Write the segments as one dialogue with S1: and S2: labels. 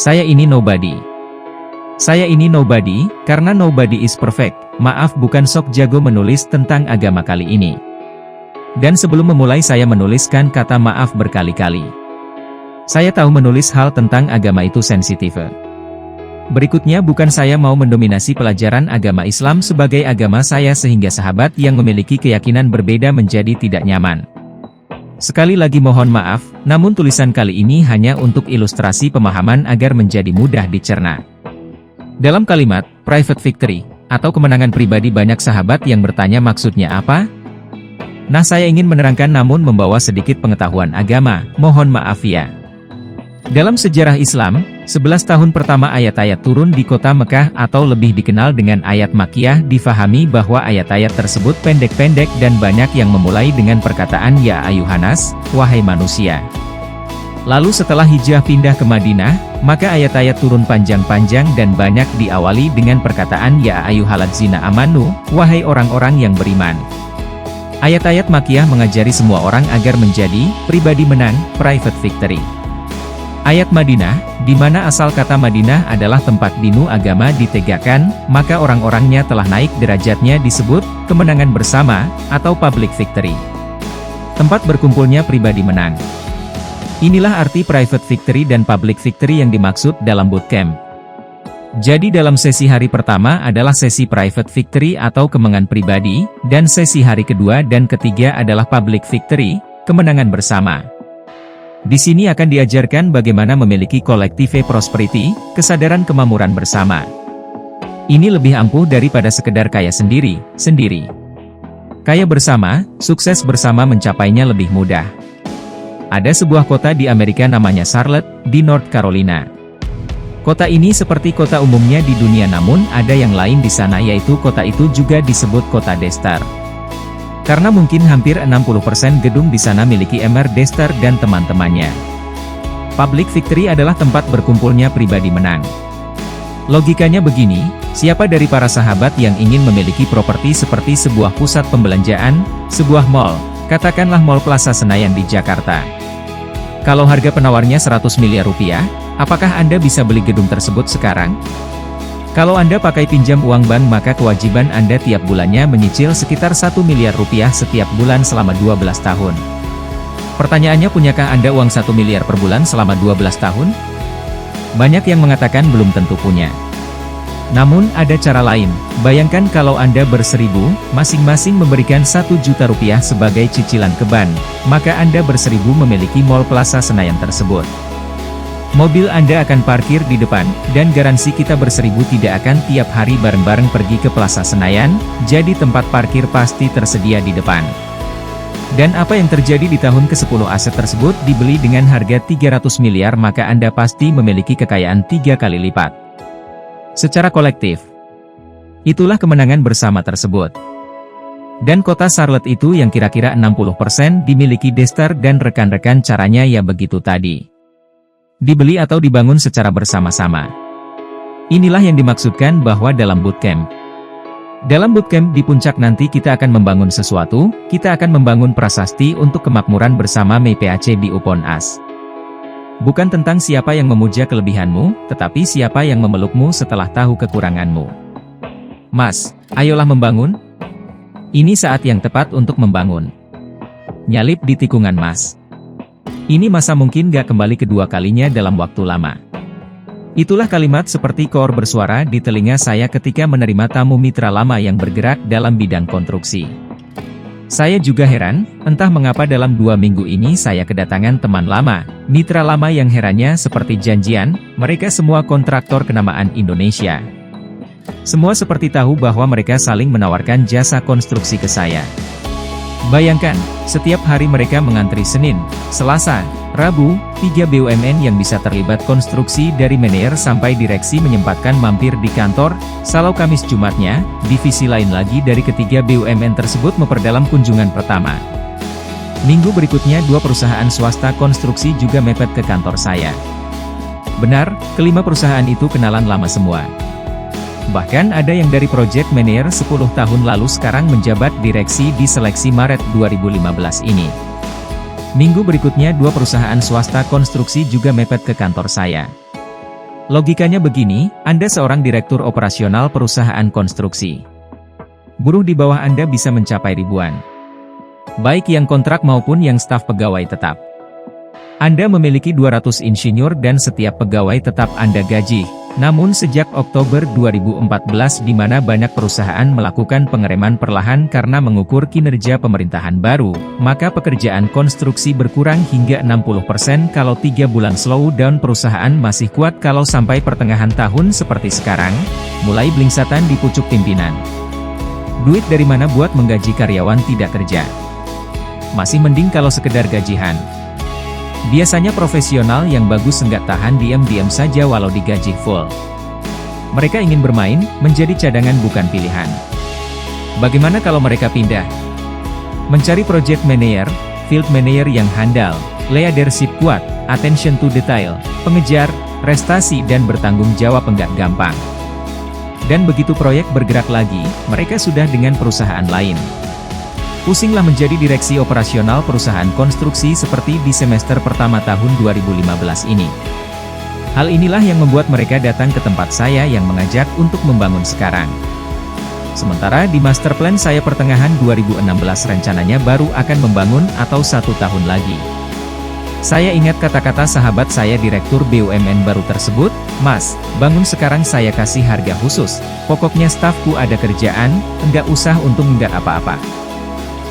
S1: Saya ini nobody. Saya ini nobody, karena nobody is perfect. Maaf, bukan sok jago menulis tentang agama kali ini. Dan sebelum memulai saya menuliskan kata maaf berkali-kali. Saya tahu menulis hal tentang agama itu sensitif. Berikutnya bukan saya mau mendominasi pelajaran agama Islam sebagai agama saya sehingga sahabat yang memiliki keyakinan berbeda menjadi tidak nyaman. Sekali lagi mohon maaf, namun tulisan kali ini hanya untuk ilustrasi pemahaman agar menjadi mudah dicerna. Dalam kalimat, private victory, atau kemenangan pribadi, banyak sahabat yang bertanya maksudnya apa? Nah, saya ingin menerangkan namun membawa sedikit pengetahuan agama, mohon maaf ya. Dalam sejarah Islam, 11 tahun pertama ayat-ayat turun di kota Mekah atau lebih dikenal dengan ayat Makkiyah, difahami bahwa ayat-ayat tersebut pendek-pendek dan banyak yang memulai dengan perkataan ya ayuhanas, wahai manusia. Lalu setelah hijrah pindah ke Madinah, maka ayat-ayat turun panjang-panjang dan banyak diawali dengan perkataan ya ayyuhalladzina amanu, wahai orang-orang yang beriman. Ayat-ayat Makkiyah mengajari semua orang agar menjadi pribadi menang, private victory. Ayat Madinah, di mana asal kata Madinah adalah tempat dinu agama ditegakkan, maka orang-orangnya telah naik derajatnya disebut kemenangan bersama, atau public victory. Tempat berkumpulnya pribadi menang. Inilah arti private victory dan public victory yang dimaksud dalam bootcamp. Jadi dalam sesi hari pertama adalah sesi private victory atau kemenangan pribadi, dan sesi hari kedua dan ketiga adalah public victory, kemenangan bersama. Di sini akan diajarkan bagaimana memiliki collective prosperity, kesadaran kemakmuran bersama. Ini lebih ampuh daripada sekedar kaya sendiri. Kaya bersama, sukses bersama mencapainya lebih mudah. Ada sebuah kota di Amerika namanya Charlotte, di North Carolina. Kota ini seperti kota umumnya di dunia, namun ada yang lain di sana, yaitu kota itu juga disebut kota Dexter. Karena mungkin hampir 60% gedung di sana miliki Emmer Dexter dan teman-temannya. Public victory adalah tempat berkumpulnya pribadi menang. Logikanya begini, siapa dari para sahabat yang ingin memiliki properti seperti sebuah pusat pembelanjaan, sebuah mall, katakanlah Mall Plaza Senayan di Jakarta. Kalau harga penawarnya 100 miliar rupiah, apakah Anda bisa beli gedung tersebut sekarang? Kalau Anda pakai pinjam uang bank, maka kewajiban Anda tiap bulannya menyicil sekitar 1 miliar rupiah setiap bulan selama 12 tahun. Pertanyaannya, punyakah Anda uang 1 miliar per bulan selama 12 tahun? Banyak yang mengatakan belum tentu punya. Namun ada cara lain, bayangkan kalau Anda berseribu, masing-masing memberikan 1 juta rupiah sebagai cicilan ke bank, maka Anda berseribu memiliki Mall Plaza Senayan tersebut. Mobil Anda akan parkir di depan, dan garansi kita berseribu tidak akan tiap hari bareng-bareng pergi ke Plaza Senayan, jadi tempat parkir pasti tersedia di depan. Dan apa yang terjadi di tahun ke-10 aset tersebut dibeli dengan harga 300 miliar, maka Anda pasti memiliki kekayaan 3 kali lipat. Secara kolektif. Itulah kemenangan bersama tersebut. Dan kota Charlotte itu yang kira-kira 60% dimiliki Dexter dan rekan-rekan, caranya ya begitu tadi. Dibeli atau dibangun secara bersama-sama. Inilah yang dimaksudkan bahwa dalam bootcamp. Dalam bootcamp di puncak nanti kita akan membangun sesuatu, kita akan membangun prasasti untuk kemakmuran bersama MPACB upon us. Bukan tentang siapa yang memuja kelebihanmu, tetapi siapa yang memelukmu setelah tahu kekuranganmu. Mas, ayolah membangun. Ini saat yang tepat untuk membangun. Nyalip di tikungan Mas. Ini masa mungkin gak kembali kedua kalinya dalam waktu lama. Itulah kalimat seperti kor bersuara di telinga saya ketika menerima tamu mitra lama yang bergerak dalam bidang konstruksi. Saya juga heran, entah mengapa dalam 2 minggu ini saya kedatangan teman lama, mitra lama yang herannya seperti janjian, mereka semua kontraktor kenamaan Indonesia. Semua seperti tahu bahwa mereka saling menawarkan jasa konstruksi ke saya. Bayangkan, setiap hari mereka mengantri Senin, Selasa, Rabu, 3 BUMN yang bisa terlibat konstruksi dari manajer sampai direksi menyempatkan mampir di kantor, salau Kamis Jumatnya, divisi lain lagi dari ketiga BUMN tersebut memperdalam kunjungan pertama. Minggu berikutnya 2 perusahaan swasta konstruksi juga mepet ke kantor saya. Benar, kelima perusahaan itu kenalan lama semua. Bahkan ada yang dari project manager 10 tahun lalu sekarang menjabat direksi di seleksi Maret 2015 ini. Minggu berikutnya 2 perusahaan swasta konstruksi juga mepet ke kantor saya. Logikanya begini, Anda seorang direktur operasional perusahaan konstruksi. Buruh di bawah Anda bisa mencapai ribuan. Baik yang kontrak maupun yang staf pegawai tetap. Anda memiliki 200 insinyur dan setiap pegawai tetap Anda gaji. Namun sejak Oktober 2014 di mana banyak perusahaan melakukan pengereman perlahan karena mengukur kinerja pemerintahan baru, maka pekerjaan konstruksi berkurang hingga 60% kalau 3 bulan slow down perusahaan masih kuat kalau sampai pertengahan tahun seperti sekarang, mulai blingsatan di pucuk pimpinan. Duit dari mana buat menggaji karyawan tidak kerja? Masih mending kalau sekedar gajian. Biasanya profesional yang bagus enggak tahan diam-diam saja walau digaji full. Mereka ingin bermain, menjadi cadangan bukan pilihan. Bagaimana kalau mereka pindah? Mencari project manager, field manager yang handal, leadership kuat, attention to detail, pengejar, prestasi dan bertanggung jawab enggak gampang. Dan begitu proyek bergerak lagi, mereka sudah dengan perusahaan lain. Pusinglah menjadi direksi operasional perusahaan konstruksi seperti di semester pertama tahun 2015 ini. Hal inilah yang membuat mereka datang ke tempat saya yang mengajak untuk membangun sekarang. Sementara di master plan saya pertengahan 2016 rencananya baru akan membangun atau 1 tahun lagi. Saya ingat kata-kata sahabat saya Direktur BUMN baru tersebut, "Mas, bangun sekarang saya kasih harga khusus, pokoknya stafku ada kerjaan, enggak usah untung enggak apa-apa.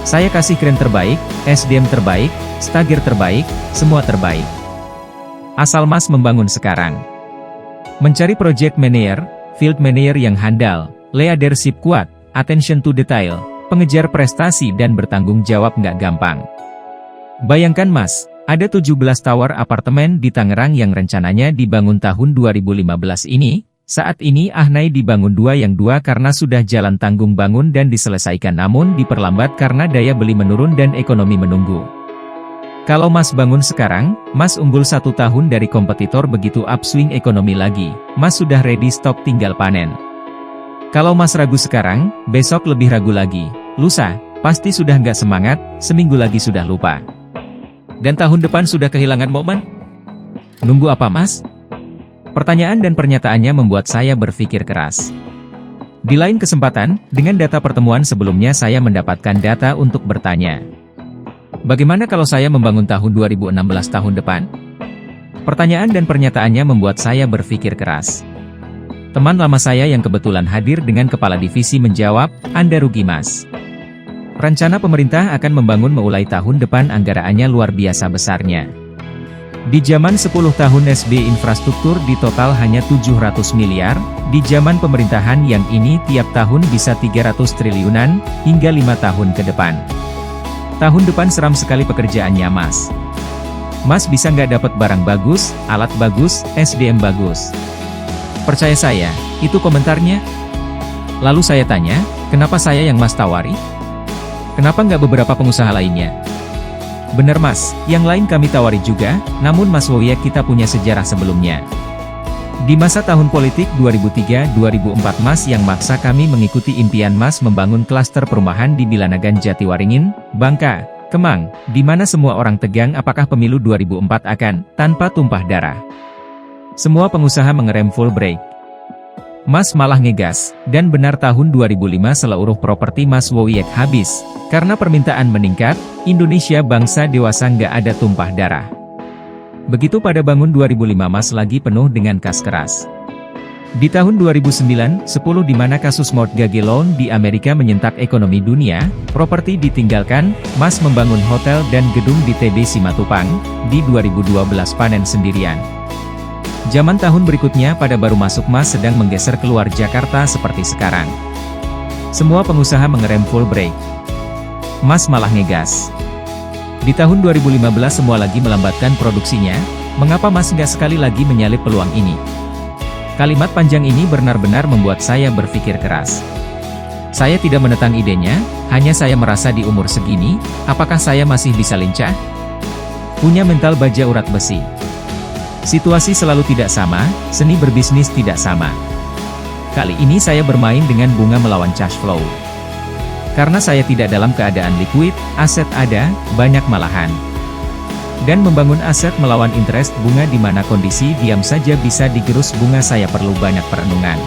S1: Saya kasih kren terbaik, SDM terbaik, stagger terbaik, semua terbaik. Asal Mas membangun sekarang." Mencari project manager, field manager yang handal, leadership kuat, attention to detail, pengejar prestasi dan bertanggung jawab nggak gampang. Bayangkan Mas, ada 17 tower apartemen di Tangerang yang rencananya dibangun tahun 2015 ini. Saat ini Ahnai dibangun 2 karena sudah jalan tanggung bangun dan diselesaikan namun diperlambat karena daya beli menurun dan ekonomi menunggu. Kalau Mas bangun sekarang, Mas unggul 1 tahun dari kompetitor begitu upswing ekonomi lagi, Mas sudah ready stock tinggal panen. Kalau Mas ragu sekarang, besok lebih ragu lagi, lusa, pasti sudah nggak semangat, seminggu lagi sudah lupa. Dan tahun depan sudah kehilangan momen? Nunggu apa Mas? Pertanyaan dan pernyataannya membuat saya berpikir keras. Di lain kesempatan, dengan data pertemuan sebelumnya saya mendapatkan data untuk bertanya. Bagaimana kalau saya membangun tahun 2016 tahun depan? Pertanyaan dan pernyataannya membuat saya berpikir keras. Teman lama saya yang kebetulan hadir dengan kepala divisi menjawab, Anda rugi Mas. Rencana pemerintah akan membangun mulai tahun depan anggaraannya luar biasa besarnya. Di zaman 10 tahun SB infrastruktur di total hanya 700 miliar, di zaman pemerintahan yang ini tiap tahun bisa 300 triliunan, hingga 5 tahun ke depan. Tahun depan seram sekali pekerjaannya Mas. Mas bisa nggak dapat barang bagus, alat bagus, SDM bagus? Percaya saya, itu komentarnya. Lalu saya tanya, kenapa saya yang Mas tawari? Kenapa nggak beberapa pengusaha lainnya? Bener Mas, yang lain kami tawari juga, namun Mas Woya kita punya sejarah sebelumnya. Di masa tahun politik 2003-2004 Mas yang maksa kami mengikuti impian Mas membangun klaster perumahan di Bilanagan Jatiwaringin, Bangka, Kemang, di mana semua orang tegang apakah pemilu 2004 akan, tanpa tumpah darah. Semua pengusaha mengerem full brake. Mas malah ngegas, dan benar tahun 2005 seluruh properti Mas Woyek habis. Karena permintaan meningkat, Indonesia bangsa dewasa nggak ada tumpah darah. Begitu pada bangun 2005 Mas lagi penuh dengan kas keras. Di tahun 2009-10 di mana kasus mortgage loan di Amerika menyentak ekonomi dunia, properti ditinggalkan, Mas membangun hotel dan gedung di TB Simatupang, di 2012 panen sendirian. Zaman tahun berikutnya pada baru masuk Mas sedang menggeser keluar Jakarta seperti sekarang. Semua pengusaha mengerem full brake. Mas malah ngegas. Di tahun 2015 semua lagi melambatkan produksinya, mengapa Mas nggak sekali lagi menyalip peluang ini? Kalimat panjang ini benar-benar membuat saya berpikir keras. Saya tidak menentang idenya, hanya saya merasa di umur segini, apakah saya masih bisa lincah? Punya mental baja urat besi. Situasi selalu tidak sama, seni berbisnis tidak sama. Kali ini saya bermain dengan bunga melawan cash flow. Karena saya tidak dalam keadaan liquid, aset ada, banyak malahan. Dan membangun aset melawan interest bunga di mana kondisi diam saja bisa digerus bunga saya perlu banyak perenungan.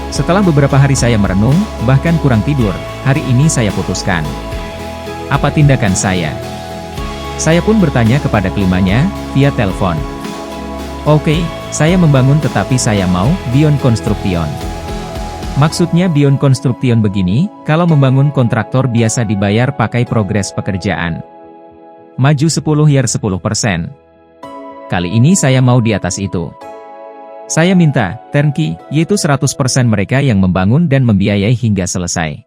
S1: Setelah beberapa hari saya merenung, bahkan kurang tidur, hari ini saya putuskan. Apa tindakan saya? Saya pun bertanya kepada klimanya, via telepon. Oke, saya membangun tetapi saya mau, Beyond Construction. Maksudnya Beyond Construction begini, kalau membangun kontraktor biasa dibayar pakai progres pekerjaan. Maju 10 year 10%. Kali ini saya mau di atas itu. Saya minta, turnkey, yaitu 100% mereka yang membangun dan membiayai hingga selesai.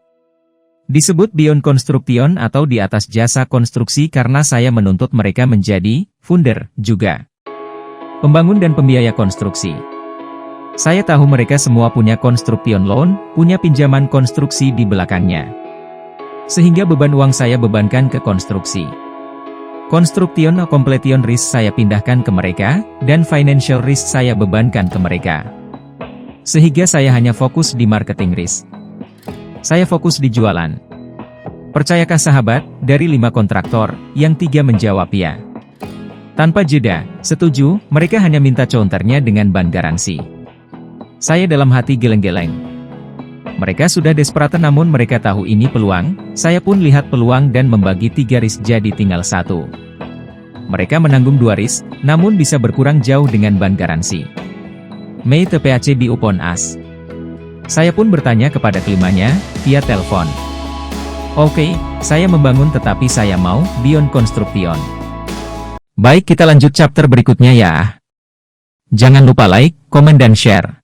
S1: Disebut Beyond Construction atau di atas jasa konstruksi karena saya menuntut mereka menjadi founder juga. Pembangun dan pembiaya konstruksi. Saya tahu mereka semua punya construction loan, punya pinjaman konstruksi di belakangnya. Sehingga beban uang saya bebankan ke konstruksi. Construction completion risk saya pindahkan ke mereka, dan financial risk saya bebankan ke mereka. Sehingga saya hanya fokus di marketing risk. Saya fokus di jualan. Percayakah sahabat, dari 5 kontraktor, yang 3 menjawab ya. Tanpa jeda, setuju, mereka hanya minta counternya dengan ban garansi. Saya dalam hati geleng-geleng. Mereka sudah desperate namun mereka tahu ini peluang, saya pun lihat peluang dan membagi 3 risk jadi tinggal 1. Mereka menanggung 2 risk, namun bisa berkurang jauh dengan ban garansi. May the PAC be upon us. Saya pun bertanya kepada klimanya, via telepon. Oke, saya membangun tetapi saya mau, Beyond Construction. Baik kita lanjut chapter berikutnya ya. Jangan lupa like, komen dan share.